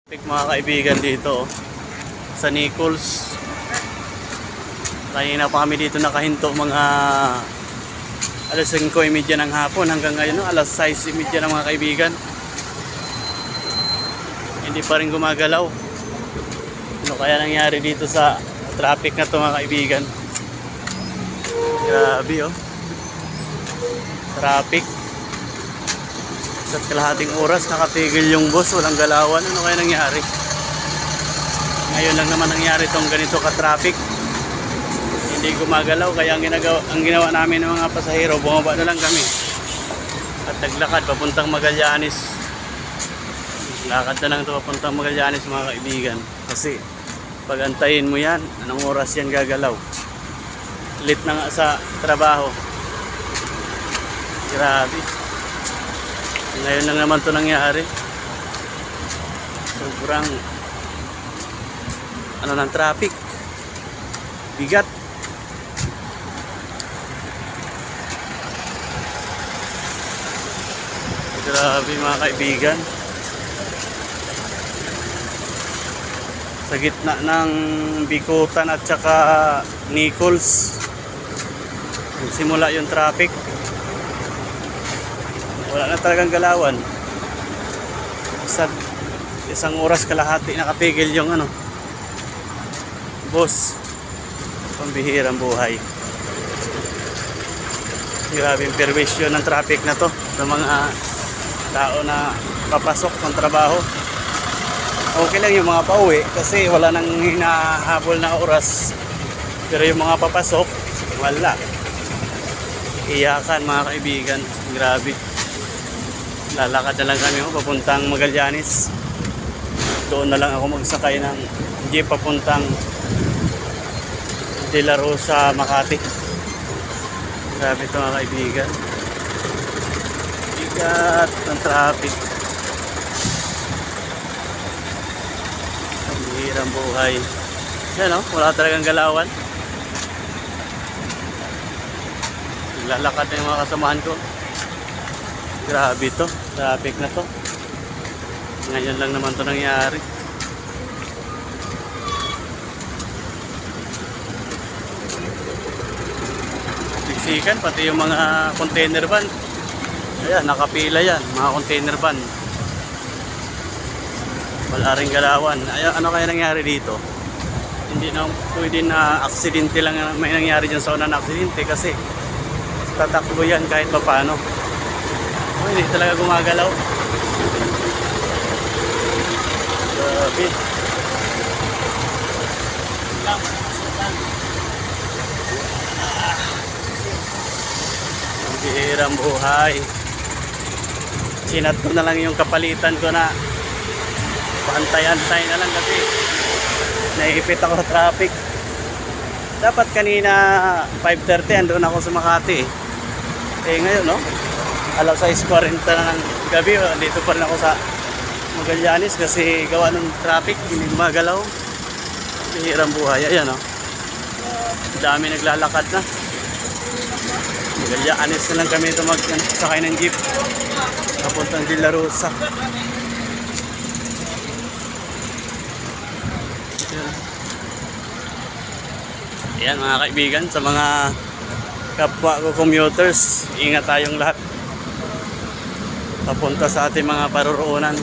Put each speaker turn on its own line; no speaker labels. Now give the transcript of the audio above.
Mga kaibigan dito sa Nichols. Kanina pa kami dito nakahinto mga alas 5:30 ng hapon hanggang ngayon alas 6:30 ng mga kaibigan. Hindi pa rin gumagalaw. Ano kaya nangyari dito sa traffic na to mga kaibigan? Grabe traffic. Sa kalahating oras nakatigil yung bus, walang galawan. Ano kaya nangyari? Ngayon lang naman nangyari tong ganito ka-traffic. Hindi gumagalaw, kaya ang ginawa namin ng mga pasahero, bumaba na lang kami at naglakad papuntang Magallanes. Lakad na lang ito papuntang Magallanes mga kaibigan, kasi pag antayin mo yan, anong oras yan gagalaw? Late na nga sa trabaho. Grabe. Ngayon lang naman ito nangyari. Sobrang ng traffic. Bigat. Grabe mga kaibigan. Sa gitna ng Bikutan at saka Nichols simula yung traffic. Wala na talagang galawan. Isang oras kalahati nakatigil yung bus. Pambihirang buhay. Grabe yung perwisyo ng traffic na to sa mga tao na papasok ng trabaho. Okay lang yung mga pauwi kasi wala nang hinahabol na oras. Pero yung mga papasok, wala. Iyakan mga kaibigan. Grabe. Lalakad na lang kami papuntang Magallanes. Doon na lang ako magsakay ng jeep papuntang De La Rosa, Makati. Grabe ito mga kaibigan. Bigat ng traffic. Ang hirang buhay. Yan wala talagang galawan. Lalakad na yung mga kasamahan ko. Grabe to, traffic na to. Ngayon lang naman to nangyari. Siksikan, pati yung mga container van. Ayan, nakapila yan, mga container van. Wala rin galawan. Ayan, ano kaya nangyari dito? Hindi na pwede na aksidente lang may nangyari dyan sa unang aksidente kasi tatakbo yan kahit pa paano. Hindi talaga gumagalaw. Grabe. Ang bihirang buhay. Sinat ko na lang yung kapalitan ko na pantay-antay na lang kasi naipit ako sa traffic. Dapat kanina 5:30 andun ako sa Makati. Ngayon alas 6:40 na ng gabi, dito pa rin ako sa Magallanes kasi gawa ng traffic, hindi gumagalaw. Hirang buhay. Ayan dami naglalakad na. Magallanes na lang kami ito magsakay ng jeep papuntang De La Rosa. Ayan mga kaibigan, sa mga kapwa ko commuters, ingat tayong lahat papunta sa ating mga paroroonan.